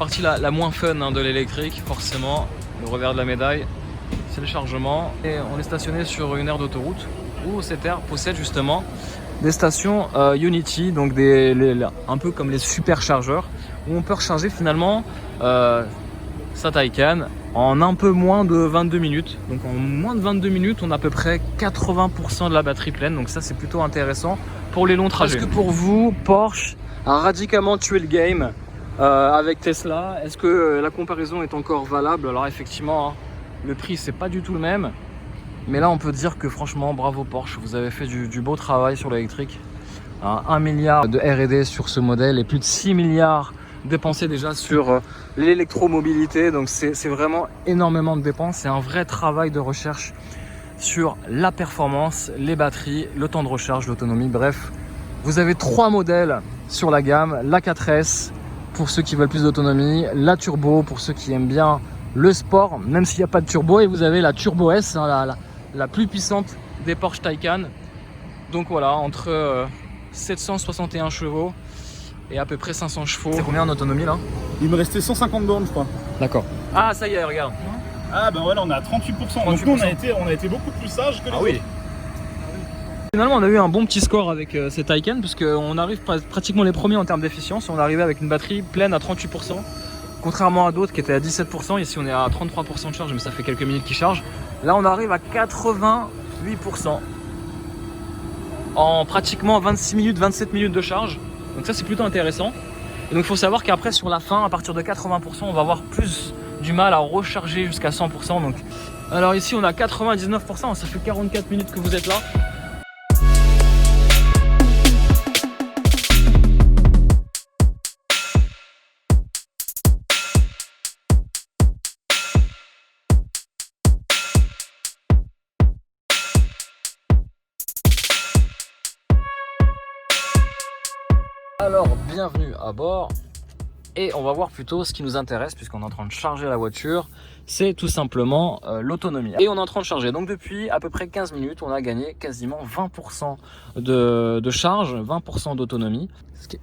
partie la moins fun hein, de l'électrique, forcément. Le revers de la médaille, c'est le chargement. Et on est stationné sur une aire d'autoroute où cette aire possède justement des stations Unity, donc un peu comme les superchargeurs, où on peut recharger finalement sa Taycan en un peu moins de 22 minutes. Donc en moins de 22 minutes, on a à peu près 80% de la batterie pleine. Donc ça, c'est plutôt intéressant pour les longs trajets. Est-ce que pour vous, Porsche a radicalement tué le game avec Tesla? Est-ce que la comparaison est encore valable? Alors effectivement, hein, le prix, c'est pas du tout le même. Mais là, on peut dire que franchement, bravo Porsche, vous avez fait du beau travail sur l'électrique. 1 milliard de R&D sur ce modèle et plus de 6 milliards dépensés déjà sur l'électromobilité. Donc c'est vraiment énormément de dépenses. C'est un vrai travail de recherche sur la performance, les batteries, le temps de recharge, l'autonomie. Bref, vous avez 3 modèles sur la gamme. La 4S pour ceux qui veulent plus d'autonomie, la Turbo pour ceux qui aiment bien le sport, même s'il n'y a pas de turbo, et vous avez la Turbo S, hein, la plus puissante des Porsche Taycan. Donc voilà, entre 761 chevaux et à peu près 500 chevaux. C'est combien en autonomie là? Il me restait 150 bornes, je crois. D'accord. Ah, ça y est, regarde. Ah bah voilà, on est à 38%. 38%. Donc nous, on a été beaucoup plus sages que les autres. Oui. Finalement, on a eu un bon petit score avec ces Taycan, puisqu'on arrive pratiquement les premiers en termes d'efficience. On est arrivé avec une batterie pleine à 38%. Contrairement à d'autres qui étaient à 17%, ici on est à 33% de charge, mais ça fait quelques minutes qu'il charge. Là on arrive à 88% en pratiquement 26 minutes, 27 minutes de charge. Donc ça c'est plutôt intéressant. Et donc il faut savoir qu'après sur la fin, à partir de 80%, on va avoir plus du mal à recharger jusqu'à 100%. Donc, alors ici on a 99%, ça fait 44 minutes que vous êtes là. Alors, bienvenue à bord et on va voir plutôt ce qui nous intéresse puisqu'on est en train de charger la voiture, c'est tout simplement l'autonomie. Et on est en train de charger, donc depuis à peu près 15 minutes, on a gagné quasiment 20% de charge, 20% d'autonomie.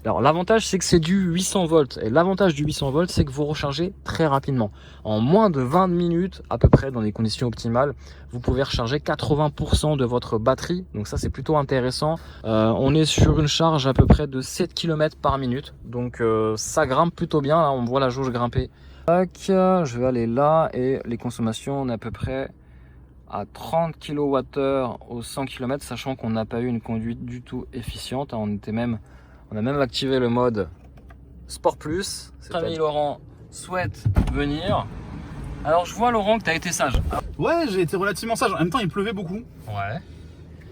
Alors l'avantage c'est que c'est du 800 volts et l'avantage du 800 volts c'est que vous rechargez très rapidement. En moins de 20 minutes à peu près dans les conditions optimales, vous pouvez recharger 80% de votre batterie. Donc ça c'est plutôt intéressant. On est sur une charge à peu près de 7 km par minute. Donc ça grimpe plutôt bien. Là on voit la jauge grimper. Tac, je vais aller là et les consommations on est à peu près à 30 kWh au 100 km, sachant qu'on n'a pas eu une conduite du tout efficiente. On a même activé le mode Sport Plus. Notre ami Laurent souhaite venir. Alors je vois Laurent que tu as été sage. Ouais, j'ai été relativement sage. En même temps, il pleuvait beaucoup. Ouais.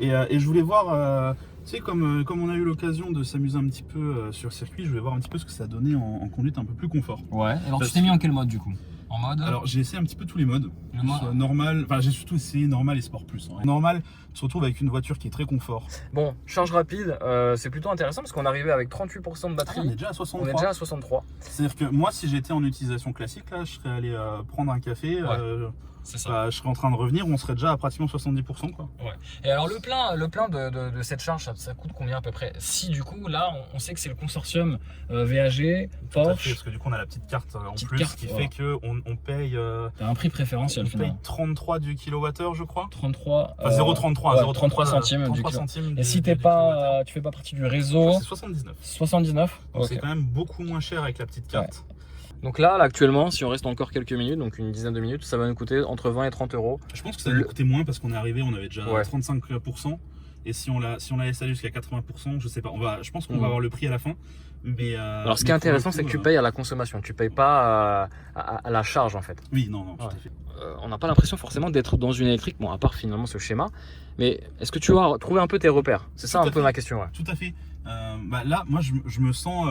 Et je voulais voir, tu sais, comme on a eu l'occasion de s'amuser un petit peu sur le circuit, je voulais voir un petit peu ce que ça donnait en conduite un peu plus confort. Ouais. Alors tu t'es mis en quel mode du coup? En mode... Alors j'ai essayé un petit peu tous les modes. Le mode... normal, enfin j'ai surtout essayé normal et sport plus. Hein. Normal, tu te retrouves avec une voiture qui est très confort. Bon, charge rapide, c'est plutôt intéressant parce qu'on est arrivé avec 38% de batterie. Ah, on est déjà à 63. On est déjà à 63. C'est-à-dire que moi, si j'étais en utilisation classique, là, je serais allé prendre un café. Ouais. C'est ça. Je serais en train de revenir, on serait déjà à pratiquement 70%. Quoi. Ouais. Et alors le plein de cette charge, ça coûte combien à peu près? Si du coup, là, on sait que c'est le consortium VAG, Porsche. Parce que du coup, on a la petite carte en plus qui fait qu'on paye... T'as un prix préférentiel finalement. On paye 33 du kilowattheure, je crois. 33... Enfin, 0,33. 33 centimes 33 centimes. Et si tu fais pas partie du réseau... C'est 79. 79. Donc c'est quand même beaucoup moins cher avec la petite carte. Ouais. Donc là, actuellement, si on reste encore quelques minutes, donc une dizaine de minutes, ça va nous coûter entre 20 et 30 euros. Je pense que ça va nous coûter moins parce qu'on est arrivé, on avait déjà 35%. Et si on la laisse aller jusqu'à 80%, je sais pas. Je pense qu'on va avoir le prix à la fin. Mais alors ce qui est intéressant, c'est que tu payes à la consommation. Tu payes pas à la charge en fait. Oui, non, tout à fait. On n'a pas l'impression forcément d'être dans une électrique, bon, à part finalement ce schéma. Mais est-ce que tu as trouvé un peu tes repères? C'est ça un peu ma question. Ouais. Tout à fait. Là, moi, je me sens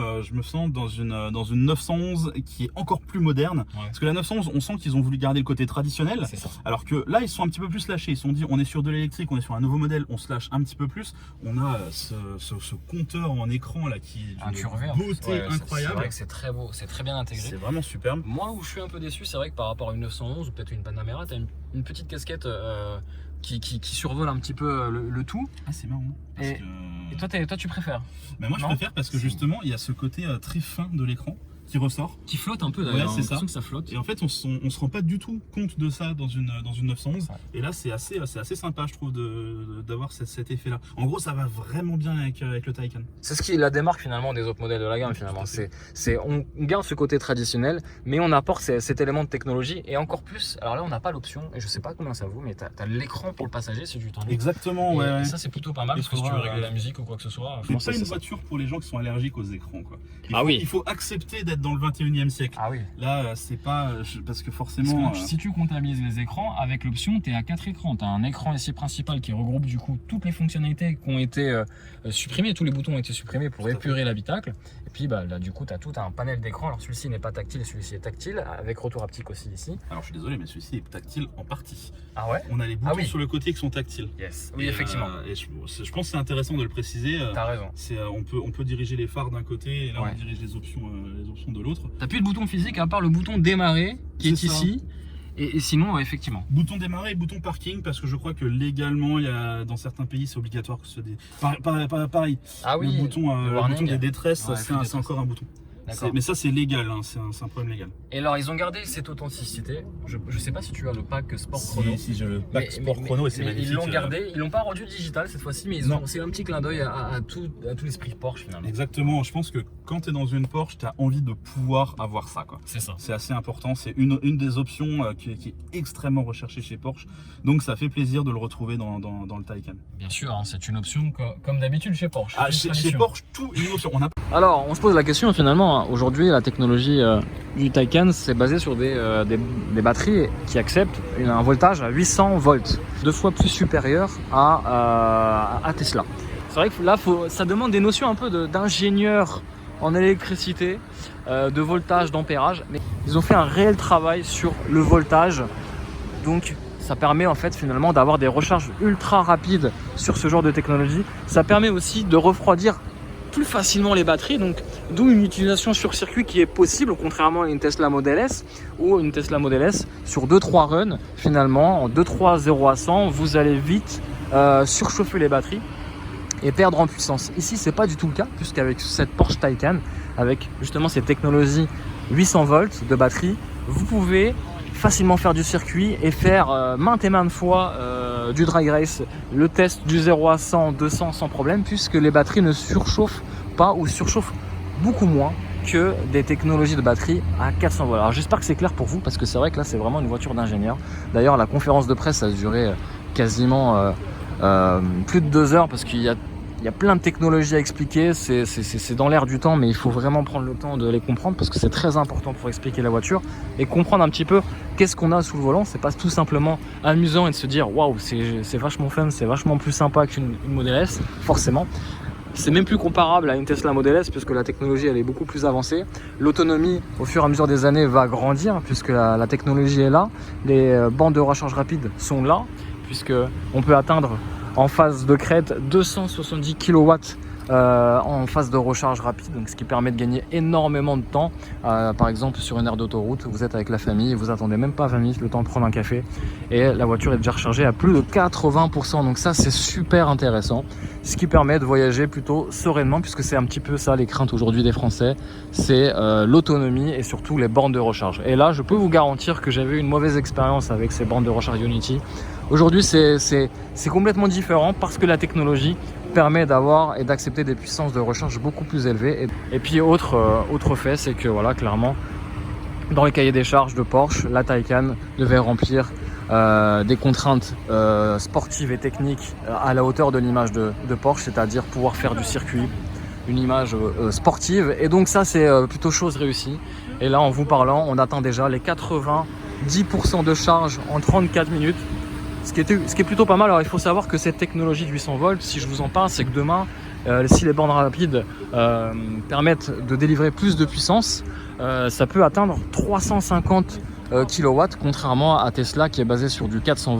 dans une 911 qui est encore plus moderne. Ouais. Parce que la 911, on sent qu'ils ont voulu garder le côté traditionnel. Alors que là, ils sont un petit peu plus lâchés. Ils se sont dit, on est sur de l'électrique, on est sur un nouveau modèle, on se lâche un petit peu plus. On a ce compteur en écran là qui est d'une beauté incroyable. C'est vrai que c'est très beau, c'est très bien intégré. C'est vraiment superbe. Moi, où je suis un peu déçu, c'est vrai que par rapport à une 911 ou peut-être une Panamera, tu as une petite casquette qui survole un petit peu le tout. Ah, c'est marrant. Et toi, tu préfères? Moi, je préfère parce que justement, il y a ce côté très fin de l'écran qui ressort. Qui flotte un peu d'ailleurs, ouais, c'est ça. Que ça flotte. Et en fait, on se rend pas du tout compte de ça dans une 911. Ouais. Et là, c'est assez sympa, je trouve, d'avoir cet effet-là. En gros, ça va vraiment bien avec le Taycan. C'est ce qui la démarque finalement des autres modèles de la gamme finalement. On garde ce côté traditionnel, mais on apporte cet élément de technologie et encore plus. Alors là, on n'a pas l'option, et je sais pas combien ça vaut, mais tu as l'écran pour le passager si tu t'en. Exactement, ouais. Et ça, c'est plutôt pas mal parce que si tu veux régler la musique ou quoi que ce soit. C'est pas une voiture pour les gens qui sont allergiques aux écrans, quoi. Oui. Il faut accepter d'être dans le 21e siècle. Ah oui. Là, c'est pas parce que forcément. Si tu comptabilises les écrans, avec l'option, tu es à 4 écrans. Tu as un écran ici principal qui regroupe du coup toutes les fonctionnalités qui ont été supprimées. Tous les boutons ont été supprimés pour épurer l'habitacle. Et puis là, du coup, tu as tout un panel d'écran. Alors celui-ci n'est pas tactile, celui-ci est tactile, avec retour haptique aussi ici. Alors je suis désolé, mais celui-ci est tactile en partie. Ah ouais. On a les boutons sur le côté qui sont tactiles. Yes. Oui, effectivement. Et je pense que c'est intéressant de le préciser. T'as raison. On peut diriger les phares d'un côté et là on dirige les options de l'autre. T'as plus de bouton physique à part le bouton démarrer qui est ici. Et sinon, effectivement. Bouton démarrer et bouton parking, parce que je crois que légalement, dans certains pays, c'est obligatoire que ce soit des. Pareil. Ah oui. Le bouton des détresses, c'est encore un bouton. Mais ça, c'est légal, hein, c'est un problème légal. Et alors, ils ont gardé cette authenticité. Je sais pas si tu as le pack Sport Chrono. Si j'ai le pack Sport Chrono, et c'est magnifique. Ils l'ont gardé, ils l'ont pas rendu digital cette fois-ci, mais c'est un petit clin d'œil à tout l'esprit Porsche finalement. Exactement, je pense que quand tu es dans une Porsche, tu as envie de pouvoir avoir ça, quoi. C'est ça. C'est assez important, c'est une des options qui est extrêmement recherchée chez Porsche. Donc ça fait plaisir de le retrouver dans le Taycan. Bien sûr, hein, c'est une option comme d'habitude chez Porsche. Chez Porsche, tout est une option. Alors, on se pose la question finalement. Aujourd'hui, la technologie du Taycan, c'est basé sur des batteries qui acceptent un voltage à 800 volts, 2 fois plus supérieur à Tesla. C'est vrai que là, ça demande des notions un peu d'ingénieur en électricité, de voltage, d'ampérage, mais ils ont fait un réel travail sur le voltage. Donc, ça permet en fait finalement d'avoir des recharges ultra rapides sur ce genre de technologie. Ça permet aussi de refroidir plus facilement les batteries, donc d'où une utilisation sur circuit qui est possible, contrairement à une Tesla Model S ou une Tesla Model S sur 2-3 runs. Finalement, en 2-3 0 à 100, vous allez vite surchauffer les batteries et perdre en puissance. Ici, c'est pas du tout le cas, puisqu'avec cette Porsche Taycan, avec justement ces technologies 800 volts de batterie, vous pouvez facilement faire du circuit et faire maintes et maintes fois du drag race, le test du 0 à 100, 200 sans problème, puisque les batteries ne surchauffent pas ou surchauffent beaucoup moins que des technologies de batterie à 400 volts. Alors j'espère que c'est clair pour vous, parce que c'est vrai que là c'est vraiment une voiture d'ingénieur. D'ailleurs la conférence de presse a duré quasiment plus de 2 heures, parce qu'il y a plein de technologies à expliquer, c'est dans l'air du temps, mais il faut vraiment prendre le temps de les comprendre parce que c'est très important pour expliquer la voiture et comprendre un petit peu qu'est-ce qu'on a sous le volant. C'est pas tout simplement amusant et de se dire waouh, c'est vachement fun, c'est vachement plus sympa qu'une Model S, forcément. C'est même plus comparable à une Tesla Model S puisque la technologie elle est beaucoup plus avancée. L'autonomie au fur et à mesure des années va grandir puisque la technologie est là. Les bandes de recharge rapide sont là puisque on peut atteindre en phase de crête 270 kW en phase de recharge rapide, donc ce qui permet de gagner énormément de temps. Par exemple sur une aire d'autoroute, vous êtes avec la famille, vous attendez même pas 20 minutes le temps de prendre un café et la voiture est déjà rechargée à plus de 80%, donc ça c'est super intéressant, ce qui permet de voyager plutôt sereinement puisque c'est un petit peu ça les craintes aujourd'hui des Français, c'est l'autonomie et surtout les bornes de recharge. Et là je peux vous garantir que j'avais eu une mauvaise expérience avec ces bornes de recharge Ionity. Aujourd'hui c'est complètement différent parce que la technologie permet d'avoir et d'accepter des puissances de recharge beaucoup plus élevées. Et puis autre fait, c'est que voilà, clairement dans le cahier des charges de Porsche, la Taycan devait remplir des contraintes sportives et techniques à la hauteur de l'image de Porsche, c'est-à-dire pouvoir faire du circuit, une image sportive, et donc ça c'est plutôt chose réussie. Et là en vous parlant, on atteint déjà les 90% de charge en 34 minutes. Ce qui est plutôt pas mal. Alors il faut savoir que cette technologie de 800 volts, si je vous en parle, c'est que demain, si les bornes rapides permettent de délivrer plus de puissance, ça peut atteindre 350 kW, contrairement à Tesla qui est basé sur du 400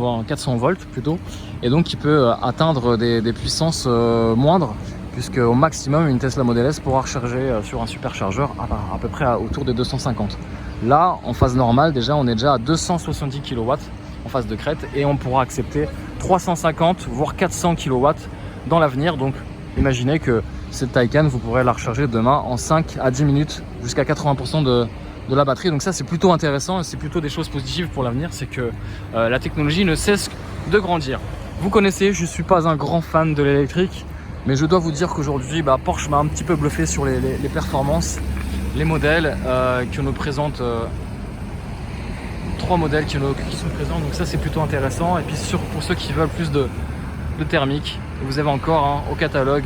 volts plutôt, et donc qui peut atteindre des puissances moindres, puisque au maximum une Tesla Model S pourra recharger sur un superchargeur à peu près autour des 250. Là, en phase normale, déjà on est déjà à 270 kW en phase de crête et on pourra accepter 350 voire 400 kW dans l'avenir. Donc imaginez que cette Taycan, vous pourrez la recharger demain en 5 à 10 minutes jusqu'à 80% de la batterie. Donc ça, c'est plutôt intéressant et c'est plutôt des choses positives pour l'avenir. C'est que la technologie ne cesse de grandir. Vous connaissez, je ne suis pas un grand fan de l'électrique, mais je dois vous dire qu'aujourd'hui, Porsche m'a un petit peu bluffé sur les performances, les modèles qui nous présentent. 3 modèles qui sont présents, donc ça c'est plutôt intéressant. Et puis pour ceux qui veulent plus de thermique, vous avez encore au catalogue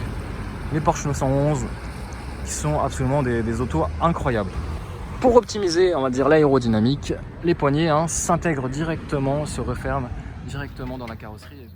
les Porsche 911 qui sont absolument des autos incroyables. Pour optimiser, on va dire, l'aérodynamique, les poignées s'intègrent directement, se referment directement dans la carrosserie.